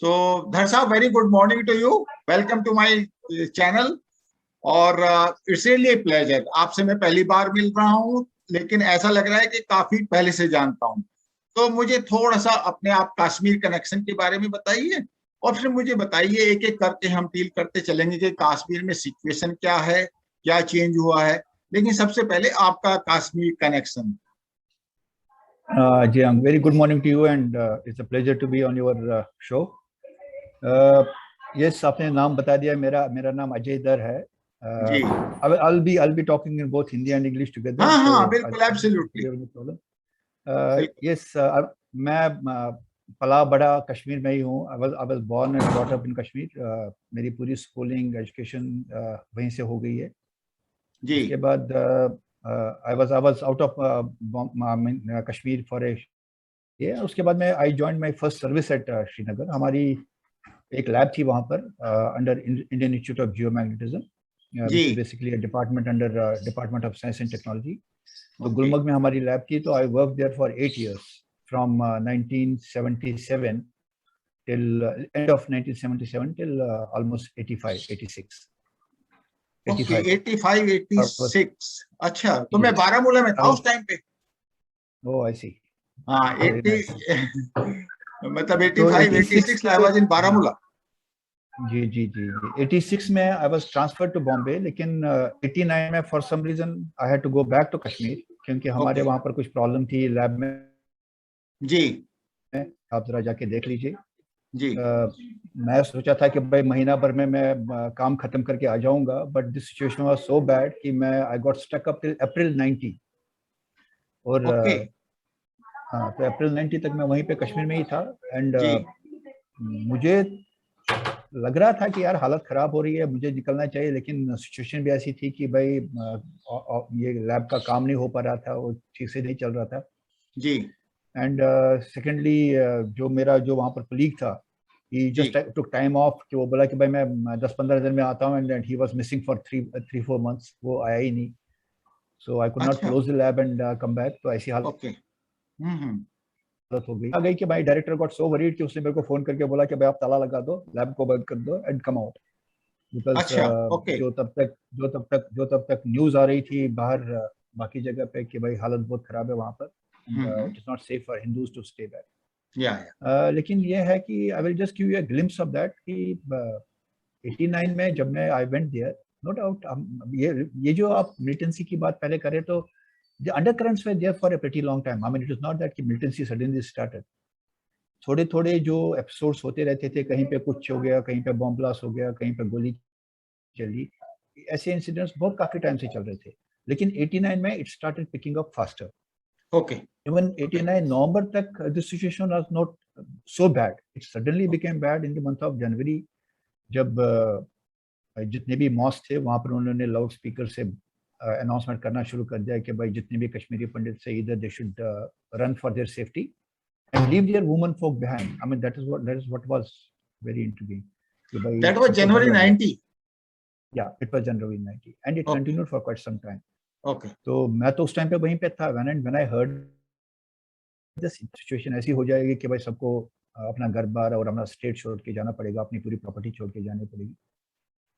So धर साहब, very good morning to you. Welcome to my channel. और it's really pleasure, आपसे मैं पहली बार मिल रहा हूँ, लेकिन ऐसा लग रहा है कि काफी पहले से जानता हूँ। तो मुझे थोड़ा सा अपने आप कश्मीर कनेक्शन के बारे में बताइए, और फिर मुझे बताइए एक एक करके हम डील करते चलेंगे कि कश्मीर में सिचुएशन क्या है, क्या चेंज हुआ है। लेकिन सबसे पहले आपका कश्मीर कनेक्शन। जी, very good morning to you and it's a pleasure to be on your show. Yes, आपने नाम बता दिया, मेरा नाम अजय दर है। जी, I'll be talking in both Hindi and English together. हाँ so हाँ बिल्कुल, एब्सोल्युटली। yes, मैं पला बड़ा कश्मीर में ही हूँ। I was born and brought up in Kashmir. मेरी पूरी स्कूलिंग एजुकेशन वहीं से हो गई है। जी, उसके बाद I was out of Kashmir for a year. उसके बाद मैं I joined my first service at Srinagar. हमारी एक लैब थी वहाँ पर under Indian Institute of Geomagnetism, which is basically a department under Department of Science and Technology. तो गुलमर्ग में हमारी लैब थी। तो I worked there for 8 years from 1977 till end of 1977 till almost 85, 86. 85, 86। अच्छा, तो मैं बारामूला में था उस टाइम पे। Oh, I see. हाँ, 80 मतलब 85, 86 I was in बारामूला। जी 86 में I was transferred to Bombay, लेकिन 89 में for some reason I had to go back to Kashmir, क्योंकि हमारे वहाँ पर कुछ प्रॉब्लम थी लैब में। जी, आप जरा जाके देख लीजिए। जी, मैं सोचा था कि भाई महीना भर में मैं काम खत्म करके आ जाऊंगा, but this situation was so bad कि मैं I got stuck up till April 90। और हाँ, तो अप्रैल 90 तक मैं वहीं पे कश्मीर में ही था। एंड मुझे लग रहा था कि यार हालत खराब हो रही है, मुझे निकलना चाहिए, लेकिन सिचुएशन भी ऐसी थी कि भाई ये लैब का काम नहीं हो पा रहा था, वो ठीक से नहीं चल रहा था। जी। एंड सेकेंडली जो वहाँ पर कलीग था, he just took time off कि वो बोला कि भाई मैं 10-15 दिन में आता हूँ, and he was missing for 3-4 months। वो आया ही नहीं। So I could not close the lab and come back। तो ऐसी हालत हो गई आ गई कि भाई डायरेक्टर गॉट सो वरीड कि उसने मेरे को फोन करके बोला कि भाई आप ताला लगा दो, लैब को बंद कर दो एंड कम आउट। बिकॉज जो तब तक न्यूज आ रही थी बाहर बाकी जगह पे कि भाई हालत बहुत खराब है वहां पर, it is not safe for Hindus to stay there. लेकिन ये है कि I will just give you a glimpse of that कि 89 में जब मैं I went there, no doubt ये जो आप मिलिटेंसी की बात पहले करें तो the undercurrents were there for a pretty long time. I mean, it was not that militancy suddenly started. थोड़े थोड़े जो एपिसोड्स होते रहते थे, कहीं पे कुछ हो गया, कहीं पे बॉम्ब ब्लास्ट हो गया, कहीं पे गोली चली, ऐसे इंसिडेंट्स बहुत काफी टाइम से चल रहे थे। लेकिन 89 में it started picking up faster. Okay. Even 89 नवंबर तक the situation was not so bad. It suddenly became bad in the month of January, जब जितने भी मॉस्क थे वहां पर उन्होंने लाउड स्पीकर से अनाउंसमेंट करना शुरू कर दिया कि भाई जितने भी कश्मीरी पंडित से इधर they should run for their safety and leave their women folk behind। I mean that is what was very intriguing। That was January 90। Yeah, it was January 90 and it continued for quite some time। Okay। तो मैं तो उस time पे वहीं पे था। when I heard the situation ऐसी हो जाएगी कि भाई सबको अपना घर बार और अपना स्टेट छोड़ के जाना पड़ेगा, अपनी पूरी प्रॉपर्टी छोड़ के जानी पड़ेगी।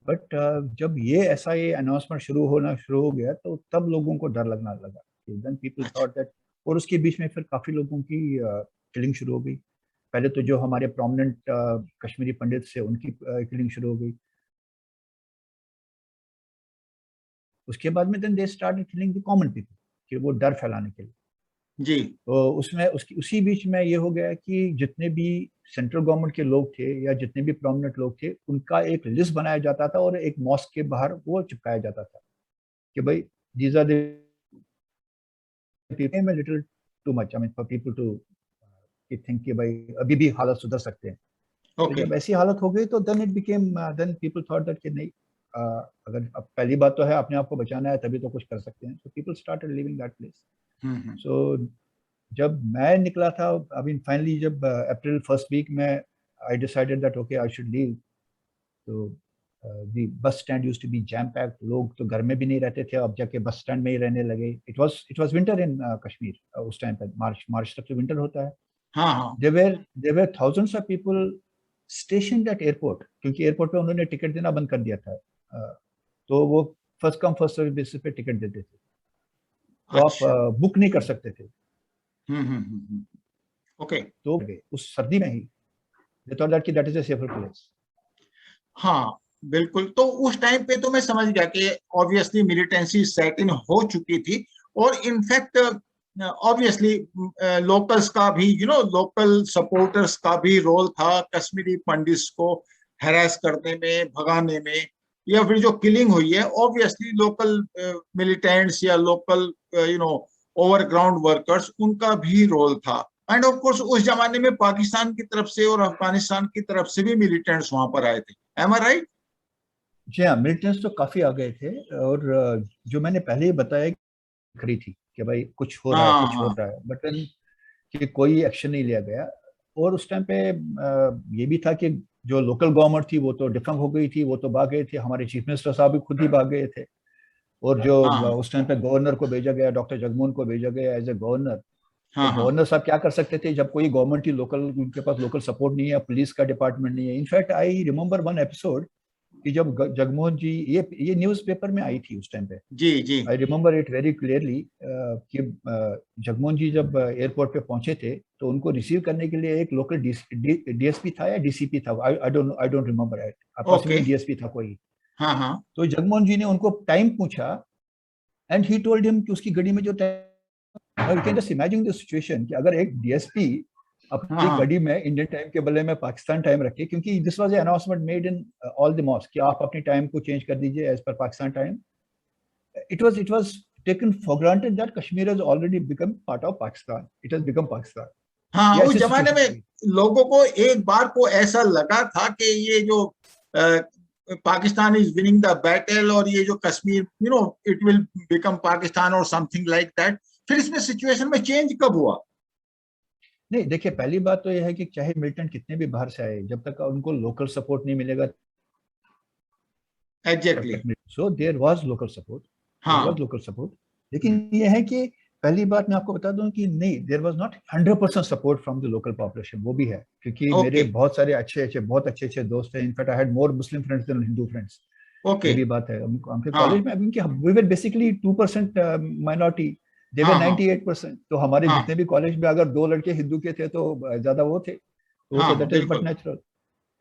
बट जब ये अनाउंसमेंट शुरू हो गया तो तब लोगों को डर लगना लगा। Then people thought that, और उसके बीच में फिर काफी लोगों की किलिंग शुरू हो गई। पहले तो जो हमारे प्रोमिनेंट कश्मीरी पंडित से उनकी किलिंग शुरू हो गई। उसके बाद में then they started killing the common people कि वो डर फैलाने के लिए। जी। तो उसमें उसी बीच में ये हो गया कि जितने भी सेंट्रल गवर्नमेंट के लोग थे या जितने भी प्रोमिनेंट लोग थे, उनका एक लिस्ट बनाया जाता था और एक मॉस्क के बाहर वो चिपकाया जाता था कि भाई these are the people, a little too much, I mean for people to think कि भाई अभी भी हालत सुधर सकते हैं। तो जब ऐसी हालत हो गई तो then people thought that कि नहीं, अगर अब पहली बात तो है अपने आप को बचाना है तभी तो कुछ कर सकते हैं। So people started leaving that place। So जब मैं निकला था, I mean finally जब अप्रैल फर्स्ट वीक में I decided that okay I should leave। तो the bus stand used to be jam packed। लोग तो घर में भी नहीं रहते थे, अब जाके बस स्टैंड में ही रहने लगे। It was winter in Kashmir उस टाइम पर, मार्च तक तो विंटर होता है। हाँ। There were thousands of people station at airport, क्योंकि एयरपोर्ट पे उन्होंने टिकट देना बंद कर दिया था, तो वो first come first serve basis पे टिकट देते थे, तो अच्छा। आप बुक नहीं कर सकते थे। ओके। तो उस सर्दी में ही दे थॉट दैट कि that is a safer place. हाँ बिल्कुल, तो उस टाइम पे तो मैं समझ गया कि ऑब्वियसली मिलिटेंसी सेट इन हो चुकी थी, और इनफैक्ट ऑब्वियसली लोकल्स का भी, लोकल सपोर्टर्स का भी रोल था कश्मीरी पंडित्स को हैरेस करने में, भगाने में, या फिर जो किलिंग हुई है ऑब्वियसली लोकल मिलिटेंट्स या लोकल ओवरग्राउंड वर्कर्स, उनका भी रोल था। एंड ऑफ कोर्स उस जमाने में पाकिस्तान की तरफ से और अफगानिस्तान की तरफ से भी मिलिटेंट्स वहां पर आए थे। एम आई राइट? जी हाँ, मिलिटेंट्स तो काफी आ गए थे, और जो मैंने पहले ही बताया खरी थी कि भाई कुछ हो रहा है, हाँ कुछ हो हाँ रहा है, बट कि कोई एक्शन नहीं लिया गया। और उस टाइम पे ये भी था कि जो लोकल गवर्नमेंट थी वो तो डिफंग हो गई थी, वो तो भाग गए थे, हमारे चीफ मिनिस्टर साहब भी खुद ही भाग गए थे। और जो हाँ उस टाइम पे गवर्नर को भेजा गया, डॉक्टर जगमोहन को भेजा गया एज ए गवर्नर, तो हाँ हाँ गवर्नर साहब क्या कर सकते थे जब कोई गवर्नमेंट ही लोकल, उनके पास लोकल सपोर्ट नहीं है, पुलिस का डिपार्टमेंट नहीं है। In fact I remember one episode कि जब जगमोहन जी, ये न्यूज़पेपर में आई थी उस टाइम पे, जी जी I remember it very clearly कि जगमोहन जी जब एयरपोर्ट पे पहुंचे थे तो उनको रिसीव करने के लिए एक लोकल डीएसपी था या डीसीपी था, I don't remember it, okay. Possibly DSP था कोई। हाँ हाँ तो जगमोहन जी ने उनको टाइम पूछा, एंड ही टोल्ड हिम कि उसकी घड़ी में जो time, you can just imagine the situation कि अगर एक डीएसपी हाँ अपनी हाँ घड़ी में इंडियन टाइम के बदले में पाकिस्तान टाइम रखे, क्योंकि this was announcement made in all the mosque कि आप अपनी टाइम को चेंज कर दीजिए as per Pakistan time. It was taken for granted that Kashmir has already become part of Pakistan. It has become Pakistan. हाँ। ये उस ऐसी जमाने सिचुएशन में थी। लोगों को एक बार को ऐसा लगा था कि ये जो Pakistan is winning the battle, और ये जो Kashmir it will become Pakistan और समथिंग लाइक दैट। फिर इसमें सिचुएशन में चेंज कब हुआ? नहीं, देखिए, पहली बात तो यह है कि चाहे मिलिटेंट कितने भी बाहर से आए, जब तक उनको लोकल सपोर्ट नहीं मिलेगा तब एग्जैक्टली। तक नहीं। So there was local support, there was हाँ। Local support. लेकिन यह है कि पहली बात मैं आपको बता दूं कि नहीं, there was not 100% support from the local population. वो भी है, क्योंकि मेरे ओके बहुत सारे बहुत अच्छे अच्छे दोस्त हैं। In fact I had more Muslim friends than Hindu friends. Okay. ये भी बात है। उनके कॉलेज हाँ में अभी उनके, वी वर बेसिकली 2% माइनॉरिटी, दे वर हाँ हाँ 98%। तो हमारे हाँ जितने भी कॉलेज में अगर 2 लड़के हिंदू के थे तो ज्यादा वो थे, तो वो तो हाँ दैट इज बट बिल्कुल। नेचुरल।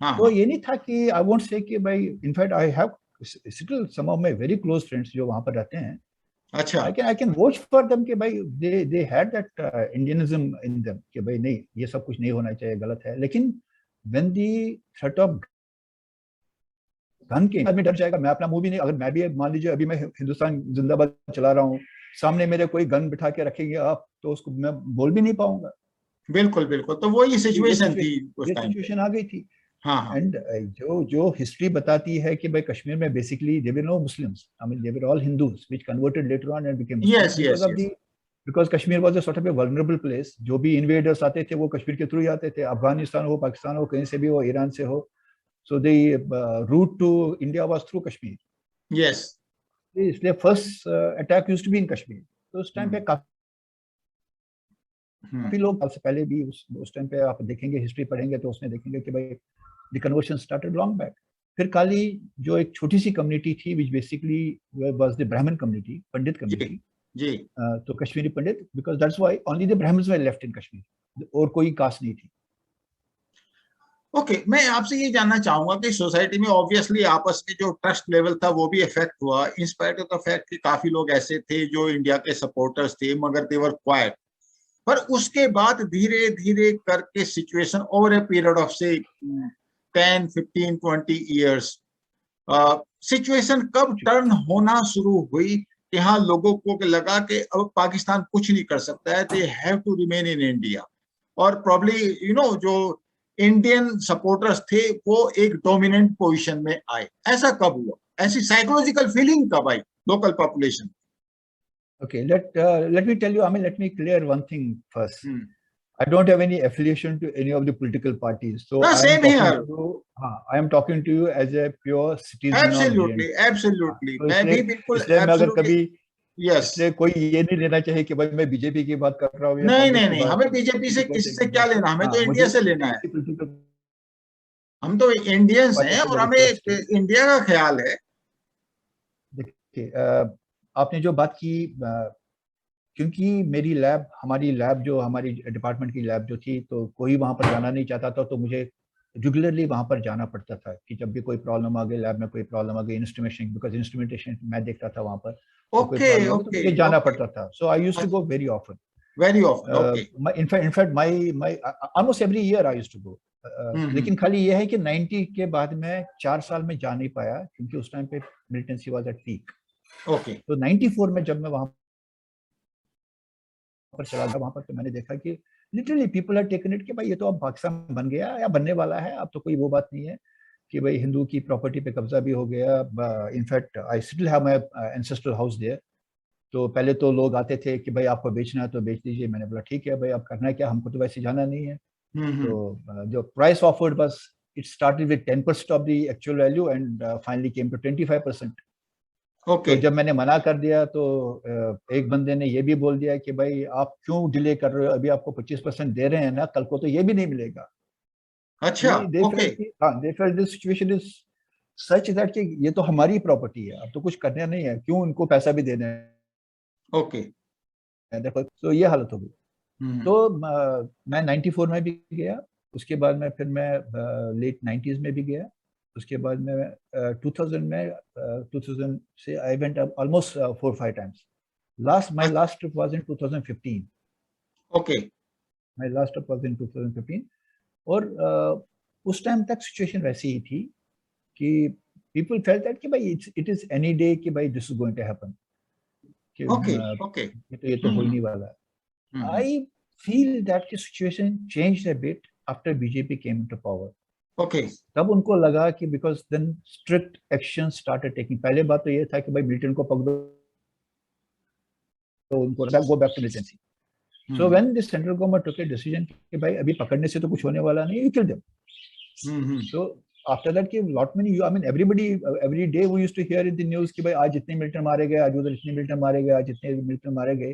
हाँ तो हाँ। ये नहीं था कि आई वोंट से कि भाई, in fact I have still some of my very close friends जो वहां पर रहते हैं। अच्छा। I can watch for them कि भाई they had that Indianism in them कि भाई नहीं, ये सब कुछ नहीं होना चाहिए, गलत है। लेकिन when the threat of gun के, आदमी डर जाएगा। मैं अपना मुंह भी नहीं, अगर मैं भी मान लीजिए अभी मैं हिंदुस्तान जिंदाबाद चला रहा हूँ, सामने मेरे कोई गन बिठा के रखेंगे आप, तो उसको मैं बोल भी नहीं पाऊंगा। बिल्कुल बिल्कुल, तो वो ये तो ये सिचुएशन थी सिचुएशन उस ये टाइम पे। सिचुएशन आ गई थी। हाँ हाँ। एंड जो जो हिस्ट्री बताती है कि भाई कश्मीर में basically there were no Muslims, I mean there were all Hindus which converted later on and became Muslims yes because yes of yes. The, because Kashmir was a sort of a vulnerable place. जो भी invaders आते थे वो कश्मीर के through ही आते थे, अफगानिस्तान हो, पाकिस्तान हो, कहीं से भी हो, ईरान से हो। So the route to India was through Kashmir, yes. इसलिए first attack used to be in Kashmir. तो उस टाइम पे काफी लोग, साल से पहले भी उस टाइम पे आप देखेंगे, हिस्ट्री पढ़ेंगे तो उसमें देखेंगे कि भाई the conversion started long back. फिर काली जो एक छोटी सी कम्युनिटी थी which basically was the Brahmin community, Pandit ji community, जी। तो Kashmiri Pandit, because that's why only the Brahmins were left in Kashmir, और कोई कास्ट नहीं थी। ओके, मैं आपसे ये जानना चाहूंगा कि सोसाइटी में ऑब्वियसली आपस में जो ट्रस्ट लेवल था वो भी इफेक्ट हुआ, in spite of the fact कि काफी लोग ऐसे थे जो इंडिया के सपोर्टर्स थे मगर दे वर क्वाइट। पर उसके बाद धीरे धीरे करके situation over a period of से 10 15 20 ईयर्स, सिचुएशन कब टर्न होना शुरू हुई कि हाँ लोगों को लगा कि अब पाकिस्तान कुछ नहीं कर सकता है, they have to remain in India, और प्रॉब्ली जो इंडियन सपोर्टर्स थे वो एक डोमिनेंट पोजीशन में आए? ऐसा कब हुआ? ऐसी साइकोलॉजिकल फीलिंग कब आई local population? Okay, let me tell you, I mean, let me clear one thing first. I don't have any affiliation to any of the political parties, so I am same talking here. to you. I am talking to you as a pure citizen of absolutely JNK. Absolutely, तो मैं इसलिए भी बिल्कुल इसलिए मैं अगर absolutely. कभी, yes. इसलिए कोई ये नहीं लेना चाहिए कि भाई मैं बीजेपी की बात कर रहा हूँ या नहीं कांग्रेस नहीं की नहीं, बात, हमें बीजेपी से बिकॉज किसी से क्या लेना, हमें तो इंडिया मुझे से लेना है। किसी political, हम तो इंडियंस हैं और हमें इंडिया का ख्याल है। देखिए, आपने जो बात की, क्योंकि मेरी लैब, हमारी लैब जो हमारी डिपार्टमेंट की लैब जो थी, तो कोई वहां पर जाना नहीं चाहता था, तो मुझे रेगुलरली वहां पर जाना पड़ता था कि जब भी कोई प्रॉब्लम आ गई, लैब में कोई प्रॉब्लम आ गई, इंस्ट्रूमेंटेशन, बिकॉज इंस्ट्रूमेंटेशन मैं देखता था वहां पर, तो कोई ओके प्रॉब्लम आ गई तो ओके मुझे जाना ओके। पड़ता था। So I used to go very often, very often. Okay. In fact my almost every year I used to go. Hmm. लेकिन खाली ये है कि 90 के बाद में 4 साल में जा नहीं पाया, क्योंकि उस टाइम पे militancy was at peak. Okay. तो 94 में जब मैं वहां पर चला गया, वहां पर तो मैंने देखा कि literally people are taken it कि भाई ये तो अब पाकिस्तान बन गया या बनने वाला है, अब तो कोई वो बात नहीं है कि भाई हिंदू की प्रॉपर्टी पे कब्जा भी हो गया। In fact I still have my ancestral house there. तो पहले तो लोग आते थे कि भाई आपको बेचना है तो बेच दीजिए, मैंने बोला ठीक है भाई, आप करना है क्या, हमको तो वैसे जाना नहीं है। हम्म। तो जो प्राइस ऑफर्ड बस, it started with 10% of the actual value and finally came to 25%। Okay. तो जब मैंने मना कर दिया तो एक बंदे ने ये भी बोल दिया कि भाई आप क्यों डिले कर रहे हो, अभी आपको 25% दे रहे हैं ना, कल को तो ये भी नहीं मिलेगा। अच्छा। दे ओके। फेल्ट कि हाँ, they felt this situation is such that कि ये तो हमारी प्रॉपर्टी है, अब तो कुछ करना नहीं है, क्यों उनको पैसा भी देना ओके। है, देखो। तो ये हालत हो गई। तो हम्म। मैं 94 में भी गया, उसके बाद में फिर मैं लेट 90s में भी गया, उसके बाद मैं 2000 में 2000 से I went almost 4-5 times. My last trip was in 2015. Okay. My last trip was in 2015. और उस टाइम तक सिचुएशन वैसी ही थी कि people felt that कि भाई it is any day कि भाई this is going to happen, कि ओके। ओके। ये तो हो ही नहीं वाला है। हम्म। I feel that the situation changed a bit after BJP came into power. Okay. तब उनको लगा कि because then strict action started taking। पहले बात तो ये था कि भाई मिलिटेंट को पकड़ो, तो उनको go back to militancy. So when the central government took a decision कि भाई अभी पकड़ने से तो कुछ होने वाला नहीं, you kill them. So after that कि lot many, I mean everybody, every day we used to hear in the news कि भाई आज इतने मिलिटेंट मारे गए, आज उधर इतने मिलिटेंट मारे गए, आज इतने मिलिटेंट मारे गए।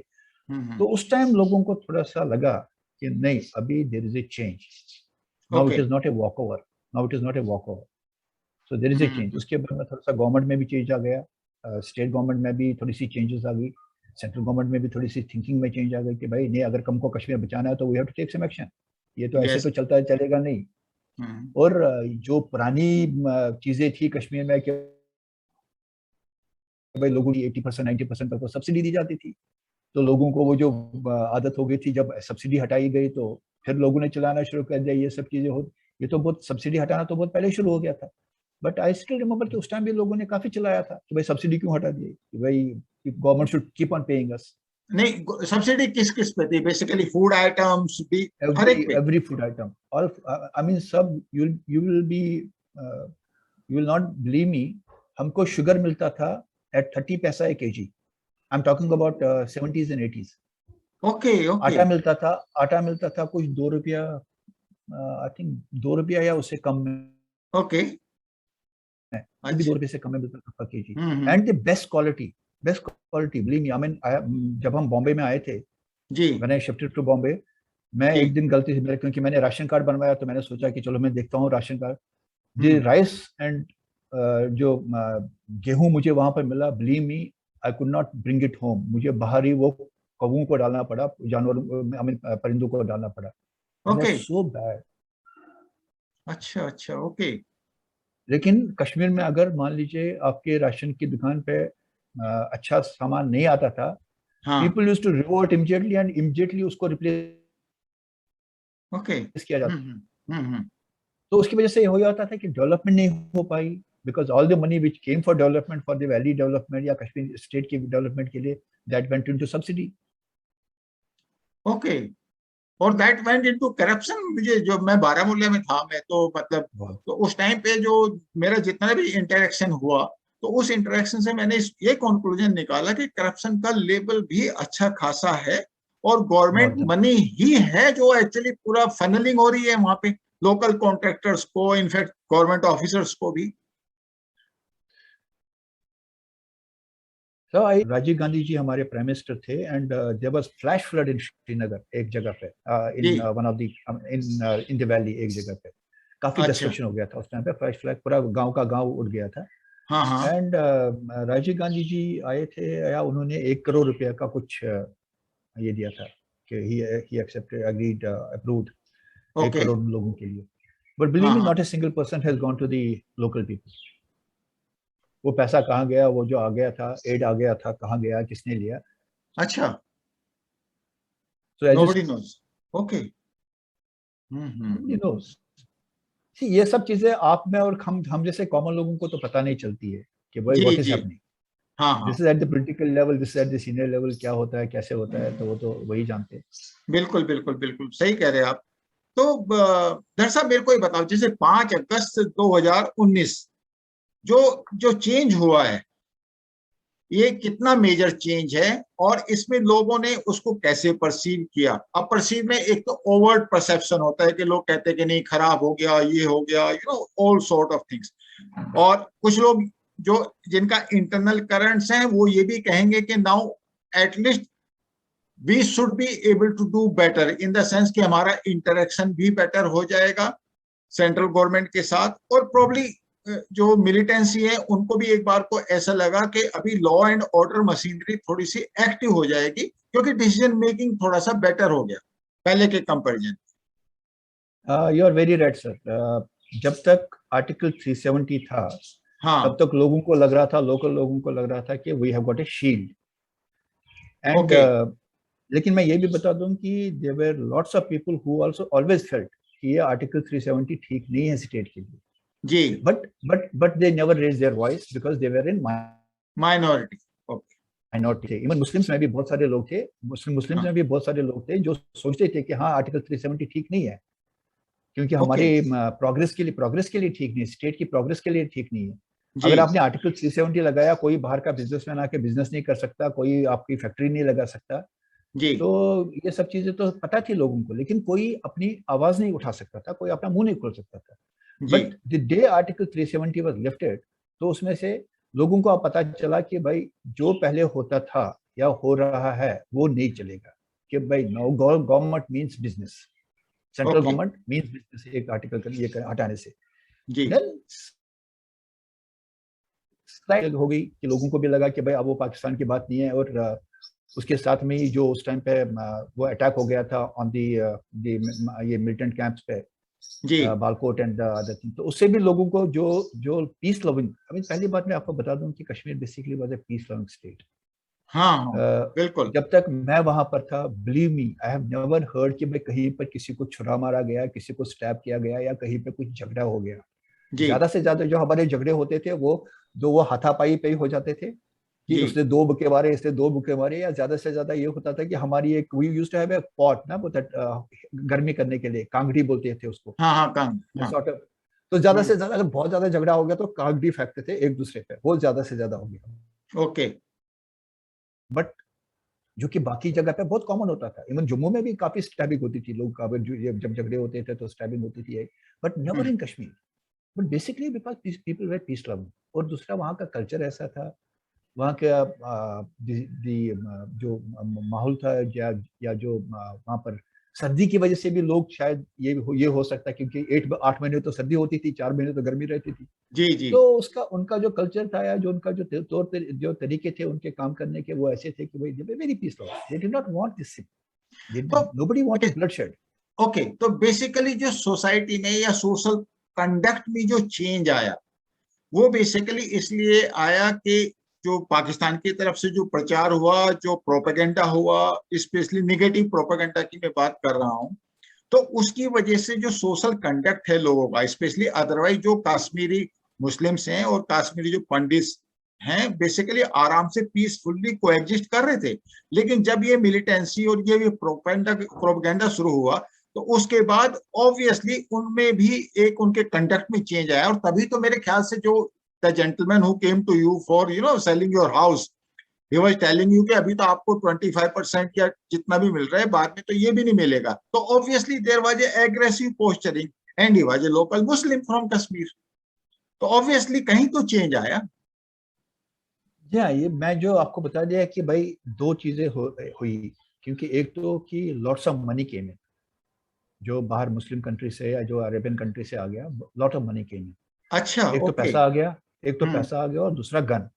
तो उस टाइम लोगों को थोड़ा सा लगा कि नहीं, अभी there is a change. Now it is not a walkover. Now it is not a walkover. So there is a change. उसके बाद में थोड़ा सा गवर्नमेंट में भी चेंज आ गया, स्टेट गवर्नमेंट में भी थोड़ी सी चेंजेस आ गई, सेंट्रल गवर्नमेंट में भी थोड़ी सी थिंकिंग में चेंज आ गई कि भाई नहीं, अगर हमको कश्मीर बचाना है तो we have to take some action, ये तो ऐसे तो चलता चलेगा नहीं। और जो पुरानी चीजें थी कश्मीर में कि भाई लोगों की 80% 90% तक तो सब्सिडी दी जाती थी, तो लोगों को वो जो आदत हो गई थी, जब सब्सिडी हटाई गई तो फिर लोगों ने चलाना शुरू कर दिया, ये सब चीजें हो। ये तो बहुत, सब्सिडी हटाना तो बहुत पहले शुरू हो गया था, बट आई स्टिल रिमेंबर कि उस टाइम भी लोगों ने काफी चलाया था कि भाई सब्सिडी क्यों हटा दी, कि भाई government should keep on paying us. नहीं, सब्सिडी किस किस पे थी? बेसिकली फूड आइटम्स भी, हर एक पे? Every food item, all, I mean सब। You will be, you will not believe me, हमको शुगर मिलता था at 30 paisa a KG. I am talking about 70s and 80s। Okay okay. आटा मिलता था कुछ 2 रुपया, आई थिंक 2 रुपया या उससे कम में, ओके। ये भी 2 रुपये से कम में मिलता था पर KG, and the best quality, believe me. I mean जब हम बॉम्बे में आए थे जी, मैंने शिफ्टेड टू बॉम्बे, मैं एक दिन गलती से, क्योंकि मैंने राशन कार्ड बनवाया, तो मैंने सोचा कि चलो मैं देखता हूँ ration card. The rice and जो गेहूं मुझे वहां पर मिला, believe me, I could not bring it home, मुझे बाहर ही वो कौवों को डालना पड़ा, जानवरों, आई मीन परिंदों को डालना पड़ा। It was so bad. अच्छा अच्छा। ओके। लेकिन कश्मीर में अगर मान लीजिए आपके राशन की दुकान पे अच्छा सामान नहीं आता था, people used to revolt immediately and immediately उसको रिप्लेस किया जाता। तो उसकी वजह से ये हो जाता था कि डेवलपमेंट नहीं हो पाई, because all the money which came for development, for the valley development या कश्मीर स्टेट की डेवलपमेंट के लिए, that went into subsidy. Okay. और दैट वेंट इनटू करप्शन। मुझे, जो मैं बारामूला में था, मैं तो मतलब, तो उस टाइम पे जो मेरा जितना भी इंटरेक्शन हुआ, तो उस इंटरेक्शन से मैंने ये कंक्लूजन निकाला कि करप्शन का लेवल भी अच्छा खासा है, और गवर्नमेंट मनी ही है जो एक्चुअली पूरा फनलिंग हो रही है वहां पे, लोकल कॉन्ट्रैक्टर्स को, इनफैक्ट गवर्नमेंट ऑफिसर्स को भी। So राजीव गांधी जी हमारे प्राइम मिनिस्टर थे, and there was flash flood in Srinagar एक जगह पे, in one of the in the valley एक जगह पे। काफी अच्छा। डिस्ट्रक्शन हो गया था उस टाइम पे, फ्लैश फ्लैग पूरा गांव का गांव उड़ गया था। हाँ हाँ। एंड राजीव गांधी जी आए थे, या उन्होंने 1 करोड़ रुपया का कुछ ये दिया था कि he accepted, agreed, approved 1 okay. Crore लोगों के लिए। बट बिलीव हाँ मी, हाँ। Not a single person has gone to the local people. वो पैसा कहाँ गया, वो जो आ गया था, एड आ गया था, कहाँ गया, किसने लिया? अच्छा। So as nobody knows. Okay. You know, ये सब चीजें आप में और हम जैसे कॉमन लोगों को तो पता नहीं चलती है कि भाई जी व्हाट इज जी। हैपनिंग। हाँ हाँ। This is at the political level, this is at the senior level, क्या होता है, कैसे होता है, तो वो तो वही जानते हैं। बिल्कुल बिल्कुल बिल्कुल सही कह रहे हैं आप। तो दर साहब मेरे को ये बताओ, जैसे 5 अगस्त 2019 जो जो चेंज हुआ है, ये कितना मेजर चेंज है, और इसमें लोगों ने उसको कैसे परसीव किया? अब परसीव में एक तो ओवर्ट परसेप्शन होता है कि लोग कहते हैं कि नहीं खराब हो गया, ये हो गया, ऑल सॉर्ट ऑफ थिंग्स। और कुछ लोग जो जिनका इंटरनल करंट्स हैं वो ये भी कहेंगे कि now at least we should be able to do better, in the sense कि हमारा इंटरेक्शन भी बेटर हो जाएगा सेंट्रल गवर्नमेंट के साथ। और प्रॉब्ली जो मिलिटेंसी है उनको भी एक बार को ऐसा लगा कि अभी लॉ एंड ऑर्डर मशीनरी थोड़ी सी एक्टिव हो जाएगी, क्योंकि डिसीजन मेकिंग थोड़ा सा बेटर हो गया पहले के comparison. You are very right sir. जब तक आर्टिकल 370 था, तब हाँ। तक लोगों को लग रहा था, लोकल लोगों को लग रहा था कि we have got a shield. And okay. लेकिन मैं ये भी बता दूं कि there were lots of people who also always felt कि ये आर्टिकल 370 ठीक नहीं है स्टेट के लिए। जी। But they never raise their voice because they were in minority. Okay. Minority थे। इवन मुस्लिम्स में भी बहुत सारे लोग थे, मुस्लिम्स हाँ। में भी बहुत सारे लोग थे जो सोचते थे कि हाँ आर्टिकल 370 ठीक नहीं है, क्योंकि ओके। हमारे प्रोग्रेस के लिए ठीक नहीं, स्टेट की प्रोग्रेस के लिए ठीक नहीं है। जी अगर आपने आर्टिकल 370 लगाया, कोई बाहर का बिजनेसमैन आके बिजनेस नहीं कर सकता, कोई आपकी फैक्ट्री नहीं लगा सकता। जी। तो ये सब चीजें तो पता थी लोगों को, लेकिन कोई अपनी आवाज नहीं उठा सकता था, कोई अपना मुंह नहीं खोल सकता था। जी। But the day article 370 was lifted, तो उसमें से लोगों को अब पता चला कि भाई जो पहले होता था या हो रहा है वो नहीं चलेगा, कि भाई no government means business, central okay. Government means business, एक आर्टिकल कर ये हटाने से जी। देन हो गई कि लोगों को भी लगा कि भाई अब वो पाकिस्तान की बात नहीं है। और उसके साथ में ही जो उस टाइम पे वो अटैक हो गया था ऑन दी ये मिलिटेंट कैंप्स पे, जी। बालकोट एंड अदर थिंग, तो उससे भी लोगों को जो जो पीस लविंग, अभी पहली बात मैं आपको बता दूं कि Kashmir basically was a peace loving state. हाँ हाँ। बिल्कुल। जब तक मैं वहां पर था, believe me, I have never heard कि भाई कहीं पर किसी को छुरा मारा गया, किसी को स्टैप किया गया, या कहीं पे कुछ झगड़ा हो गया। जी। ज्यादा से ज्यादा जो हमारे झगड़े होते थे वो हाथापाई पे ही हो जाते थे, कि जी। उसने 2 बुके मारे, इसने 2 बुके मारे, या ज्यादा से ज्यादा ये होता था कि हमारी एक we used to have a pot ना, वो गर्मी करने के लिए कांगड़ी बोलते थे उसको, हाँ हाँ कांग। हाँ। Sort of. तो ज्यादा हम्म। से ज्यादा अगर बहुत ज्यादा झगड़ा हो गया तो कांगड़ी फेंकते थे एक दूसरे पे, वो ज्यादा से ज्यादा हो गया। ओके। बट जो कि बाकी जगह पे बहुत कॉमन होता था, इवन जम्मू में भी काफी स्टैबिंग होती थी, लोग जब झगड़े होते थे तो स्टैबिंग होती थी, but never hmm. In Kashmir. But basically because people were peace loving. और दूसरा वहाँ का कल्चर ऐसा था, वहाँ का जो माहौल था, या जो वहाँ पर सर्दी की वजह से भी लोग शायद ये हो सकता है, क्योंकि 8 महीने तो सर्दी होती थी, 4 महीने तो गर्मी रहती थी। जी जी। तो उसका उनका जो कल्चर था, या जो उनका जो तरीके थे उनके काम करने के, वो ऐसे थे कि भाई they very peace love, they did not want this, तो नोबडी वांटेड ब्लडशेड। ओके, तो बेसिकली जो सोसाइटी में या सोशल कंडक्ट में जो चेंज आया, वो बेसिकली इसलिए आया कि जो पाकिस्तान की तरफ से जो प्रचार हुआ, जो प्रोपेगेंडा हुआ, स्पेशली निगेटिव प्रोपेगेंडा की मैं बात कर रहा हूं, तो उसकी वजह से जो सोशल कंडक्ट है लोगों का, स्पेशली अदरवाइज जो कश्मीरी मुस्लिम्स हैं और कश्मीरी जो पंडित्स हैं, बेसिकली आराम से पीसफुली कोएग्जिस्ट कर रहे थे। लेकिन जब ये मिलिटेंसी और ये प्रोपेगेंडा शुरू हुआ, तो उसके बाद ऑब्वियसली उनमें भी एक उनके कंडक्ट में चेंज आया। और तभी तो मेरे ख्याल से जो the gentleman who came to you for selling your house, he was telling you कि अभी तो आपको 25% या जितना भी मिल रहा है, बाद में तो ये भी नहीं मिलेगा। तो obviously there was a aggressive posturing, and he was a local Muslim from Kashmir. तो ऑब्वियसली कहीं तो चेंज आया। ये मैं जो आपको बता दिया कि भाई दो चीजें हुई, क्योंकि एक तो कि लॉट्स ऑफ मनी केम इन, जो बाहर मुस्लिम कंट्री से या जो अरेबियन कंट्री से आ गया, लॉट ऑफ मनी केम। अच्छा, एक तो ओके। पैसा आ गया, एक तो पैसा आ गया, और दूसरा गन।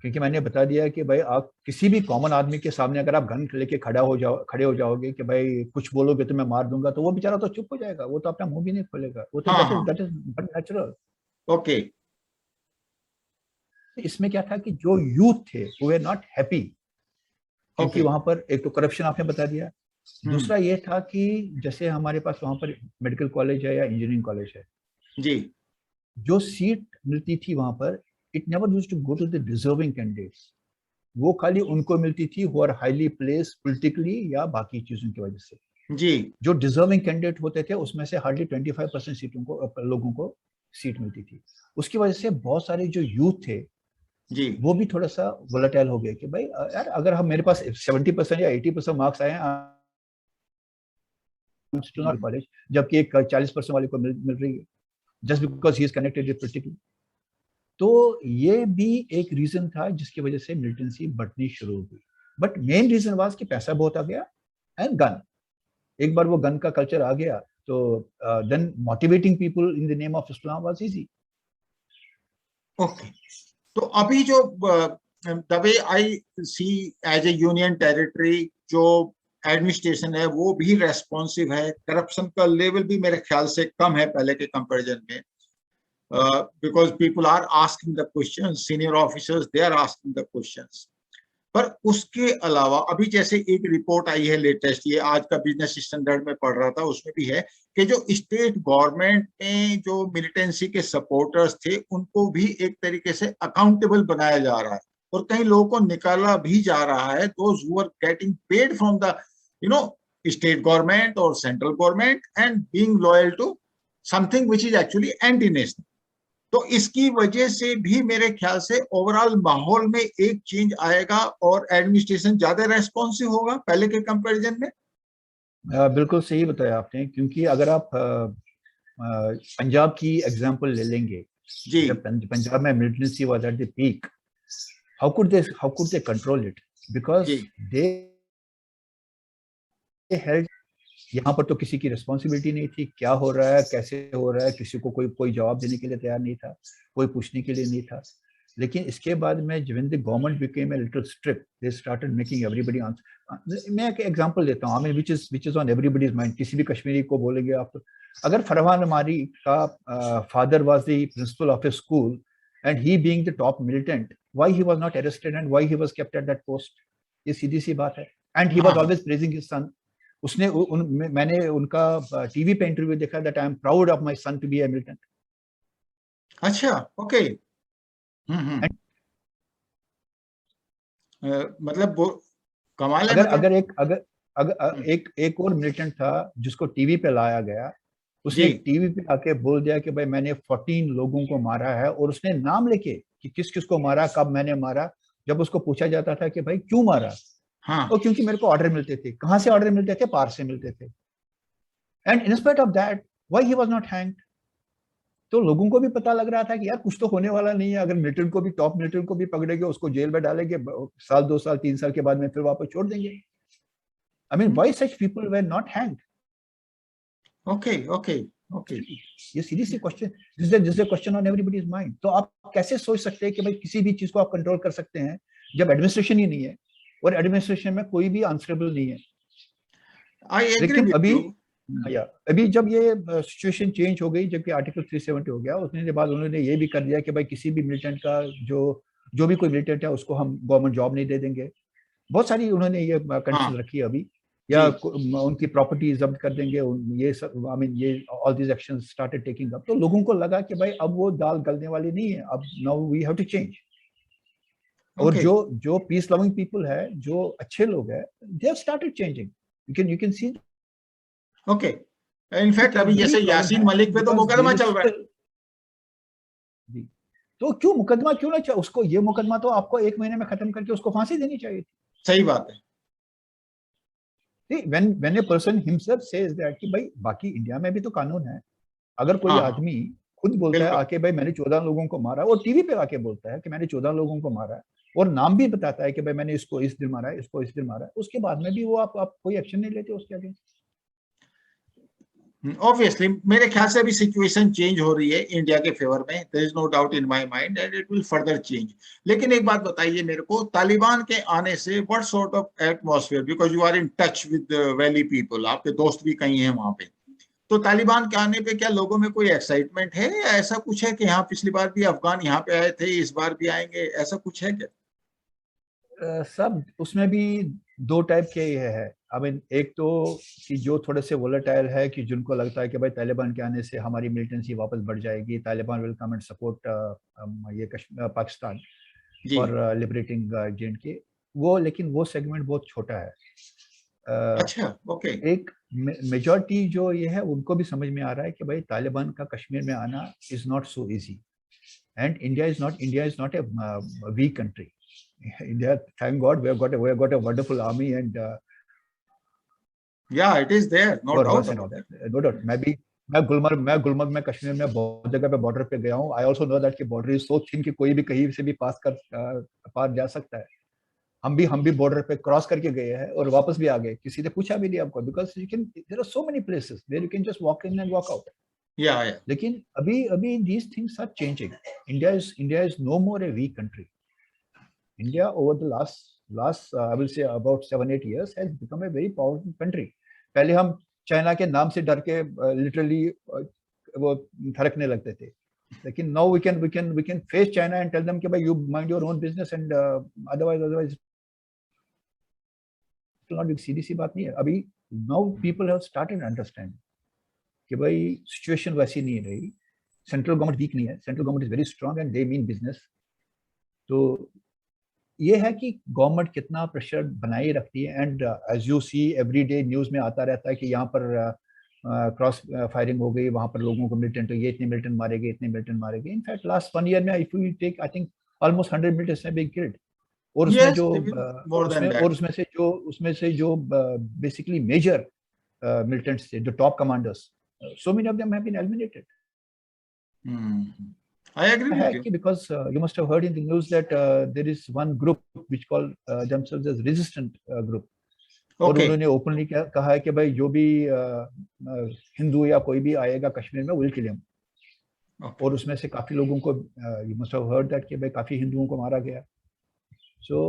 क्योंकि मैंने बता दिया कि भाई आप किसी भी कॉमन आदमी के सामने अगर आप गन लेके खड़े हो जाओगे कि भाई कुछ बोलोगे तो मैं मार दूंगा, तो वो बेचारा तो चुप हो जाएगा, वो तो अपना मुंह भी नहीं खोलेगा, वो तो हाँ हाँ, दैट इज नेचुरल। ओके इसमें क्या था कि जो यूथ थे वो वे नॉट हैप्पी, क्योंकि ओके। वहां पर एक तो करप्शन आपने बता दिया, हम्म। दूसरा ये था कि जैसे हमारे पास वहां पर मेडिकल कॉलेज है या इंजीनियरिंग कॉलेज है, जी जो सीट मिलती थी वहां पर, it never used to go to the deserving candidates. वो खाली उनको मिलती थी who are highly place politically या बाकी चीजों की वजह से। जी जो डिजर्विंग कैंडिडेट होते थे उसमें से हार्डली 25% सीटों को लोगों को सीट मिलती थी। उसकी वजह से बहुत सारे जो यूथ थे जी। वो भी थोड़ा सा वोलेटाइल हो गए कि भाई यार अगर हम, मेरे पास 70% या 80% मार्क्स आए हैं हम्म, कॉलेज, जबकि एक 40% वाले को मिल रही है, just because he is connected with political. तो ये भी एक रीजन था जिसकी वजह से मिलिटेंसी बढ़नी शुरू हो गई। बट मेन रीजन वाज कि पैसा बहुत आ गया एंड गन। एक बार वो गन का कल्चर आ गया तो then motivating people in the name of Islam was easy. Okay. तो अभी जो the way I see as a union territory, जो एडमिनिस्ट्रेशन है वो भी रेस्पॉन्सिव है, करप्शन का लेवल भी मेरे ख्याल से कम है पहले के कंपैरिजन में, because people are asking the question, senior officers they are asking the questions. पर उसके अलावा अभी जैसे एक रिपोर्ट आई है लेटेस्ट, ये आज का बिजनेस स्टैंडर्ड में पढ़ रहा था, उसमें भी है कि जो स्टेट गवर्नमेंट ने जो मिलिटेंसी के सपोर्टर्स थे उनको भी एक तरीके से अकाउंटेबल बनाया जा रहा है, और कई लोगों को निकाला भी जा रहा है, those who are getting paid from the you know state government और central government and being loyal to something which is actually anti national. तो इसकी वजह से भी मेरे ख्याल से ओवरऑल माहौल में एक चेंज आएगा और एडमिनिस्ट्रेशन ज्यादा रेस्पॉन्सिव होगा पहले के कंपैरिजन में। बिल्कुल सही बताया आपने, क्योंकि अगर आप पंजाब की एग्जांपल ले लेंगे, जी जब पंजाब में militancy was at the peak, how could they control it, because जी दे हेल्ड, यहाँ पर तो किसी की रिस्पॉन्सिबिलिटी नहीं थी, क्या हो रहा है कैसे हो रहा है किसी को कोई जवाब देने के लिए तैयार नहीं था, कोई पूछने के लिए नहीं था। लेकिन इसके बाद में when the government became a little strict, they started making everybody answer। मैं एक एग्जांपल देता हूँ, I mean which is on everybody's mind। किसी भी कश्मीरी को बोलेंगे आप, तो अगर फरमान अमारी का father was the principle of A school and he being the top militant, why he was not arrested and why he was kept at that post? ये सीधी सी बात है। एंड ही हाँ वाज हाँ। Always praising his son. मैंने उनका TV पे interview देखा, that I am proud of my son to be a militant. अच्छा ओके। हम्म। मतलब वो कमाल है अगर मतलब। अगर एक अगर अगर एक और मिलिटेंट था जिसको टीवी पे लाया गया, जी उसने टीवी पे आके बोल दिया कि भाई मैंने 14 लोगों को मारा है, और उसने नाम लेके कि किस किस को मारा, कब मैंने मारा। जब उसको पूछा जाता था कि भाई क्यों मारा, हाँ तो क्योंकि मेरे को ऑर्डर मिलते थे। कहाँ से ऑर्डर मिलते थे? पार से मिलते थे। And in spite of that why he was not hanged? तो लोगों को भी पता लग रहा था कि यार कुछ तो होने वाला नहीं है, अगर मिलिटेंट को भी, टॉप मिलिटेंट को भी पकड़ेंगे, उसको जेल में डालेंगे, साल 2 साल 3 साल के बाद में फिर वापस छोड़ देंगे। I mean why such people were not hanged? Okay okay okay. ये सीधी सी question, this is question on everybody's mind. तो आप कैसे सोच सकते हैं कि भाई किसी भी चीज को आप कंट्रोल कर सकते हैं जब एडमिनिस्ट्रेशन ही नहीं है, और एडमिनिस्ट्रेशन में कोई भी आंसरेबल नहीं है। आई एग्री लेकिन विथ अभी, यू। या अभी जब ये सिचुएशन चेंज हो गई, जबकि आर्टिकल 370 हो गया, उसने के बाद उन्होंने ये भी कर दिया कि भाई किसी भी मिलिटेंट का जो भी कोई मिलिटेंट है उसको हम गवर्नमेंट जॉब नहीं दे देंगे। बहुत सारी उन्होंने ये कंडीशन हाँ रखी है अभी, जी। या उनकी प्रॉपर्टी जब्त कर देंगे। ये सब, आई मीन ये all these action started taking up. तो लोगों को लगा कि भाई अब वो दाल गलने वाली नहीं है, अब now we have to change. और ओके जो पीस लविंग पीपल है, जो अच्छे लोग हैं, they have started changing. You can see okay. In fact अभी बड़ी जैसे प्रॉब्लम यासीन है मलिक पे तो बिकॉज मुकदमा देयर इज चल रहा है। स्टिल, तो क्यों मुकदमा क्यों ना उसको, ये मुकदमा तो आपको 1 महीने में खत्म करके उसको फांसी देनी चाहिए थी। सही बात है। when a person himself says that कि भाई बाकी इंडिया में भी तो कानून है। अगर कोई हाँ हाँ आदमी खुद बोलता है बिल्कुल। आके भाई मैंने 14 लोगों को मारा, और टीवी पे आके बोलता है कि मैंने 14 लोगों को मारा है, और नाम भी बताता है कि भाई मैंने इसको इस दिन मारा है, इसको इस दिन मारा है, उसके बाद में भी वो आप कोई एक्शन नहीं लेते उसके अगेंस्ट। ऑब्वियसली मेरे ख्याल से अभी सिचुएशन चेंज हो रही है इंडिया के फेवर में, there is no doubt in my mind and it will further change. लेकिन एक बात बताइए मेरे को, तालिबान के आने से what sort of atmosphere, because you are in touch with valley people, आपके दोस्त भी कहीं हैं वहां पे, तो तालिबान के आने पे क्या लोगों में कोई एक्साइटमेंट है, या ऐसा कुछ है कि हाँ पिछली बार भी अफगान यहाँ पे आए थे इस बार भी आएंगे, ऐसा कुछ है क्या? सब उसमें भी दो टाइप के ये है। आई मीन एक तो कि जो थोड़े से वोलेटाइल है, कि जिनको लगता है कि भाई तालिबान के आने से हमारी मिलिटेंसी वापस बढ़ जाएगी, Taliban will come and support ये कश्मीर पाकिस्तान जी। For liberating JNK। वो लेकिन वो सेगमेंट बहुत छोटा है। अच्छा, ओके। एक मेजॉरिटी जो ये है उनको भी समझ में आ रहा है कि भाई तालिबान का कश्मीर में आना is not so easy, and India is not a weak country. India, thank God, we have got a wonderful army and yeah, it is there, no doubt and all about it. that. No doubt. मैं गुलमर्ग में कश्मीर में बहुत जगह पे border पे गया हूँ। I also know that कि बॉर्डर इज सो थिन कि कोई भी कहीं से भी पार जा सकता है। हम भी बॉर्डर पे क्रॉस करके गए हैं और वापस भी आ गए, किसी ने पूछा भी नहीं हमको, because you can, there are so many places where you can just walk in and walk out. Yeah, yeah. लेकिन अभी अभी these things are changing. India is no more a weak country. India over the last I will say about 7-8 years has become a very powerful country. पहले हम China के नाम से डर के लिटरली वो थरकने लगते थे, लेकिन now we can face China and tell them कि भाई you mind your own business and otherwise not big। सीधी सी बात नहीं है। अभी now people have started understand कि भाई सिचुएशन वैसी नहीं रही, सेंट्रल गवर्नमेंट वीक नहीं है, central government is very strong and they mean business. तो ये है कि गवर्नमेंट कितना प्रेशर बनाए रखती है। And as you see every day news में आता रहता है कि यहाँ पर क्रॉस फायरिंग हो गई, वहां पर लोगों को मिलिटेंट, ये इतने मिलिटेंट मारे गए, इतने मिलिटेंट मारे गए। इनफैक्ट लास्ट 1 ईयर में if you take I think almost 100 militants have been killed. और उसमें Yes, जो even more than that. उसमें से जो बेसिकली मेजर मिलिटेंट्स थे, जो top commanders, so many of them have been eliminated. I agree with you. Because you must have heard in the news that there is one group which call themselves as resistant group। और उन्होंने openly कहा है कि भाई जो भी हिंदू या कोई भी आएगा कश्मीर में विल किल हिम। और उसमें से काफी लोगों को you must have heard that कि भाई काफी हिंदुओं को मारा गया। सो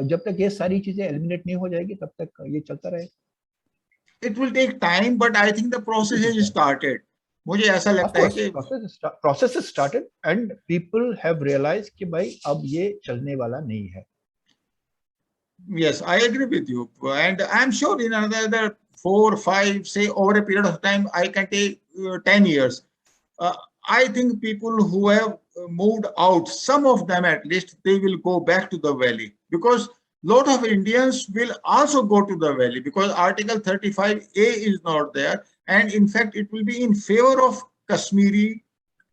जब तक ये सारी चीजें एलिमिनेट नहीं हो जाएगी तब तक ये चलता रहेगा। It will take time, but I think the process has started. मुझे ऐसा लगता है कि process is started and people have realised कि भाई अब ये चलने वाला नहीं है। Yes, I agree with you, and I'm sure in another 4, 5, say over a period of time, I can take 10 years. I think people who have moved out, some of them at least, they will go back to the valley, because lot of Indians will also go to the valley because Article 35A is not there, and in fact it will be in favor of Kashmiri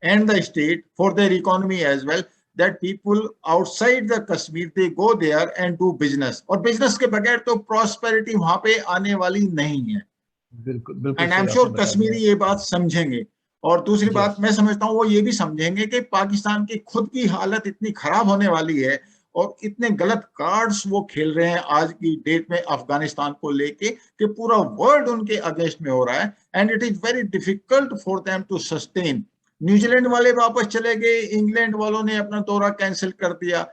and the state for their economy as well, that people outside the Kashmir they go there and do business, और business के बगैर तो prosperity वहां पे आने वाली नहीं है। बिल्कुल and I'm sure कश्मीरी ये बात समझेंगे। और दूसरी बात मैं समझता हूँ वो ये भी समझेंगे कि पाकिस्तान की खुद की हालत इतनी खराब होने वाली है और इतने गलत कार्ड्स वो खेल रहे हैं आज की डेट में अफगानिस्तान को लेके कि पूरा वर्ल्ड उनके अगेंस्ट में हो रहा है, and it is very difficult for them to sustain. New Zealand वाले वापस चले गए, इंग्लैंड वालों ने अपना दौरा कैंसिल कर दिया,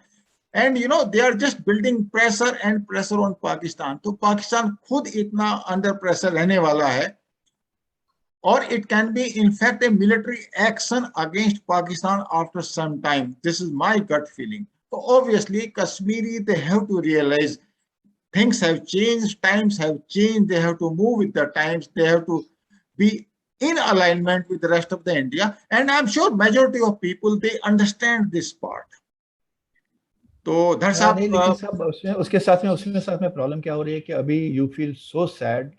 and you know they are just building pressure and pressure on Pakistan. तो पाकिस्तान खुद इतना अंडर प्रेशर रहने वाला है, और it can be in fact a military action against Pakistan after some time. This is my gut feeling. So obviously Kashmiri, they have to realize things have changed, times have changed, they have to move with the times, they have to be in alignment with the rest of the India, and I'm sure majority of people they understand this part. तो धर साहब नहीं, लेकिन साहब उसके साथ में problem क्या हो रही है कि अभी you feel so sad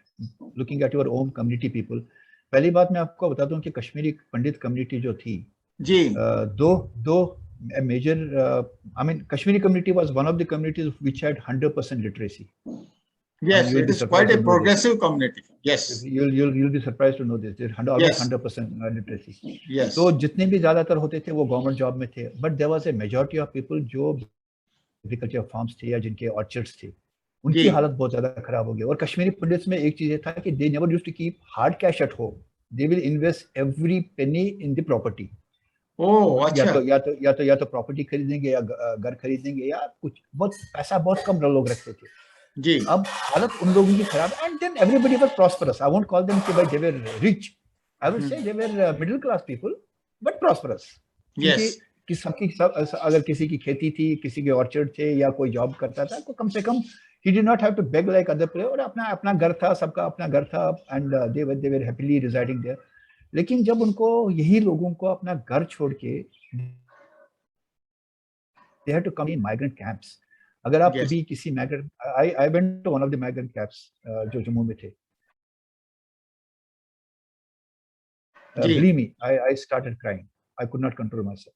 looking at your own community people. पहली बात मैं आपको बता दूं कि कश्मीरी पंडित कम्युनिटी जो थी जी, दो major I mean Kashmiri community was one of the communities which had 100% literacy. Yes, it is quite a progressive community. Yes, you'll be surprised to know this. They're almost 100% literacy. Yes. तो जितने भी ज्यादातर होते थे वो गवर्नमेंट जॉब में थे, but there was a majority of people जो एग्रीकल्चर फार्म्स थे या जिनके ऑर्चर्ड्स थे, उनकी हालत बहुत ज्यादा खराब हो गई। और कश्मीरी पंडित्स में एक चीज ये था कि they never used to keep hard cash at home, they will invest every penny in the property. अच्छा। या तो प्रॉपर्टी खरीदेंगे या घर खरीदेंगे या कुछ, बहुत पैसा बहुत कम लोग रखते थे जी। अब हालत उन लोगों की खराब, and then everybody was prosperous. I won't call them कि भाई they were rich, I will say they were middle class people but prosperous. क्योंकि कि सबकी अगर किसी की खेती थी, किसी के ऑर्चर्ड थे या कोई जॉब करता था, तो कम से कम he did not have to beg like other player, और अपना घर था, सबका अपना घर था, and they were happily residing there. लेकिन जब उनको यही लोगों को अपना घर छोड़ के they had to come in migrant camps. अगर आप कभी किसी migrant, I went to one of the migrant camps जो जम्मू में थे. Believe me, I started crying. I could not control myself.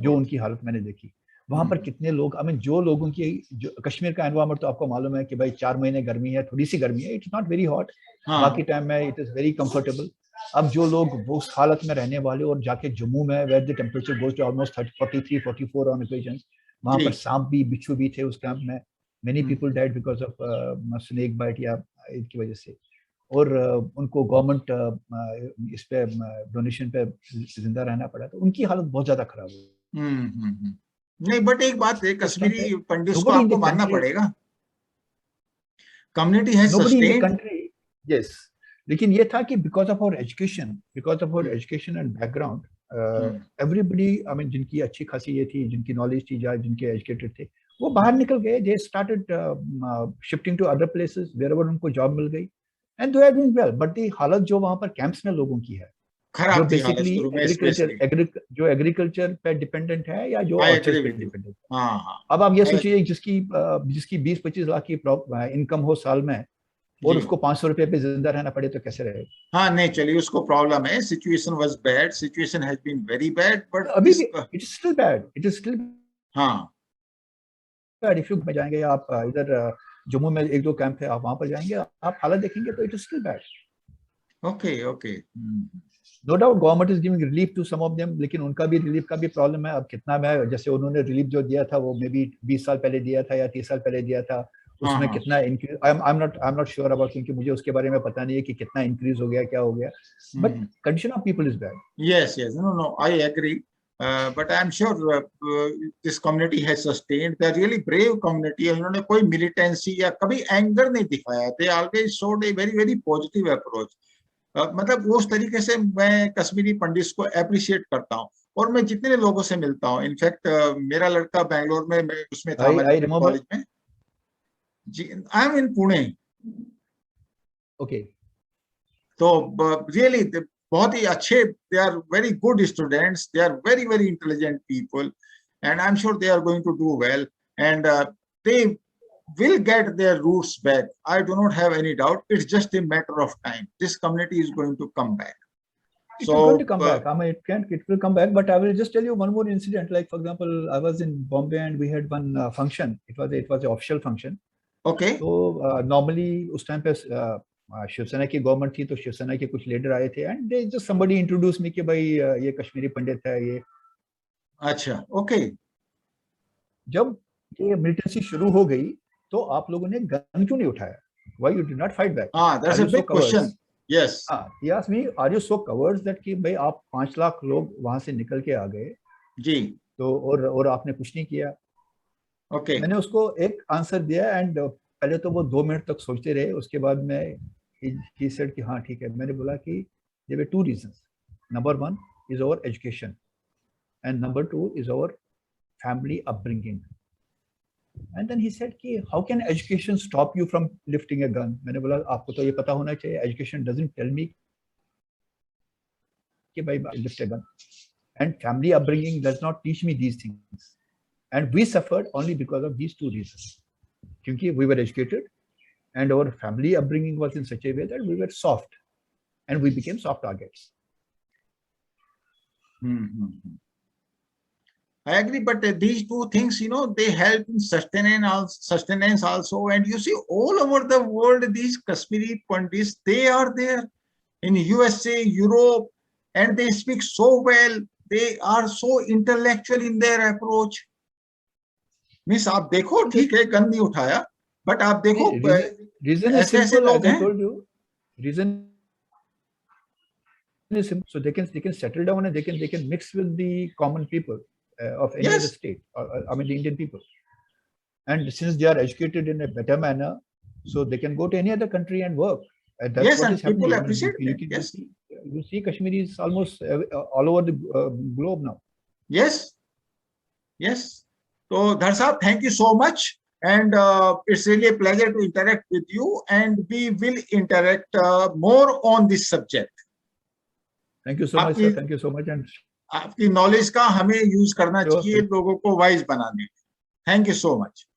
जो उनकी हालत मैंने देखी वहां पर कितने लोग, आई मीन जो लोगों की, जो कश्मीर का एनवायरमेंट तो आपको मालूम है कि भाई 4 महीने गर्मी है, थोड़ी सी गर्मी है, इट्स नॉट वेरी हॉट, बाकी टाइम में इट इज वेरी कंफर्टेबल. अब जो लोग वो उस हालत में रहने वाले और जाके जम्मू में where the temperature goes to almost 43 44 on occasions, वहां पर सांप भी बिच्छू भी थे उस कैंप में. Many people died because of snake bite या इसकी वजह से, और उनको गवर्नमेंट इस पे डोनेशन पे जिंदा रहना पड़ा, तो उनकी हालत बहुत ज्यादा खराब हुई. नहीं, बट एक बात है, कश्मीरी पंडित को आपको मानना पड़ेगा, community has sustained country. Yes, लेकिन ये था कि because of our education and background, everybody, I mean जिनकी अच्छी खासी ये थी, जिनकी नॉलेज थी, जिनके एजुकेटेड थे, वो बाहर निकल गए. They started shifting to other places wherever उनको जॉब मिल गई, and they are doing well. But the हालत जो वहां पर कैंप्स में लोगों की है, जो बेसिकली जो एग्रीकल्चर पे डिपेंडेंट है या जो ऑर्चर्ड पे डिपेंडेंट है. अब आप ये सोचिए जिसकी 20-25 लाख की इनकम हो साल में और उसको 500 रुपए पे जिंदा रहना पड़े तो कैसे रहेगा? हाँ, नहीं चलिए, उसको प्रॉब्लम है. Situation was bad, situation has been very bad, but अभी इट इज स्टिल बैड. हाँ, इफ यू में जाएंगे आप इधर जम्मू में 1-2 कैंप है, आप वहां पर जाएंगे, आप हालत देखेंगे तो it is still bad. Okay. No doubt government is giving relief to some of them, लेकिन उनका भी रिलीफ का भी प्रॉब्लम है. अब कितना है, जैसे उन्होंने रिलीफ जो दिया था वो मे बी 20 साल पहले दिया था या 30 साल पहले दिया था, उसमें कितना increase, I am not sure about, क्योंकि मुझे उसके बारे में पता नहीं है कि कितना इंक्रीज हो गया, क्या हो गया, but condition of people is bad. Yes, no, I agree, but I'm sure this community has sustained. They're really brave community. उन्होंने कोई militancy या कभी anger नहीं दिखाया. They always showed a very very positive approach. मतलब उस तरीके से मैं कश्मीरी पंडित को अप्रिशिएट करता हूँ, और मैं जितने लोगों से मिलता हूँ, इनफैक्ट मेरा लड़का बेंगलोर में, मैं उसमें था कॉलेज में जी. I am in Pune. Okay. तो रियली बहुत ही अच्छे, they are very good students, they are very very intelligent people, and I am sure they are going to do well, and they will get their roots back. I do not have any doubt. It's just a matter of time. This community is going to come back. It's going to come back. I mean, it will come back. But I will just tell you one more incident. Like for example, I was in Bombay and we had one function. It was an official function. Okay. So normally उस time पे शिवसेना की government थी, तो शिवसेना के कुछ leader आए थे, and they just somebody introduced me कि भाई ये कश्मीरी पंडित है ये. अच्छा, okay. जब ये मिलिटेंसी शुरू हो गई तो आप लोगों ने गन क्यों नहीं उठाया? Why you did not fight back? That's a big question. Yes. He asked me, are you so cowards that कि भाई आप 5 लाख लोग वहां से निकल के आ गए जी, तो और आपने कुछ नहीं किया. Okay. मैंने उसको एक आंसर दिया, एंड पहले तो वो 2 मिनट तक सोचते रहे. उसके बाद में he said कि हाँ ठीक है. मैंने बोला कि there were 2 reasons. Number 1 is our education and number 2 is our family upbringing. And then he said कि how can education stop you from lifting a gun? मैंने बोला आपको तो ये पता होना चाहिए. Education doesn't tell me कि भाई lift a gun, and family upbringing does not teach me these things. And we suffered only because of these 2 reasons. क्योंकि we were educated and our family upbringing was in such a way that we were soft and we became soft targets. I agree, but these 2 things, they help in sustenance also. And you see, all over the world, these Kashmiri Pandits, they are there in USA, Europe, and they speak so well. They are so intellectual in their approach. Miss, आप देखो, ठीक है, gun नहीं उठाया, but आप देखो, reason is simple, as I told you. Reason is simple. So they can settle down and they can mix with the common people of any other state. I mean the Indian people. And since they are educated in a better manner, so they can go to any other country and work. And that's what is happening. People appreciate it. Yes. You see Kashmiris almost all over the globe now. Yes. Yes. So Dhar, thank you so much. And it's really a pleasure to interact with you. And we will interact more on this subject. Thank you so much, sir. Thank you so much. And आपकी knowledge का हमें use करना चाहिए लोगों को wise बनाने में. Thank you so much.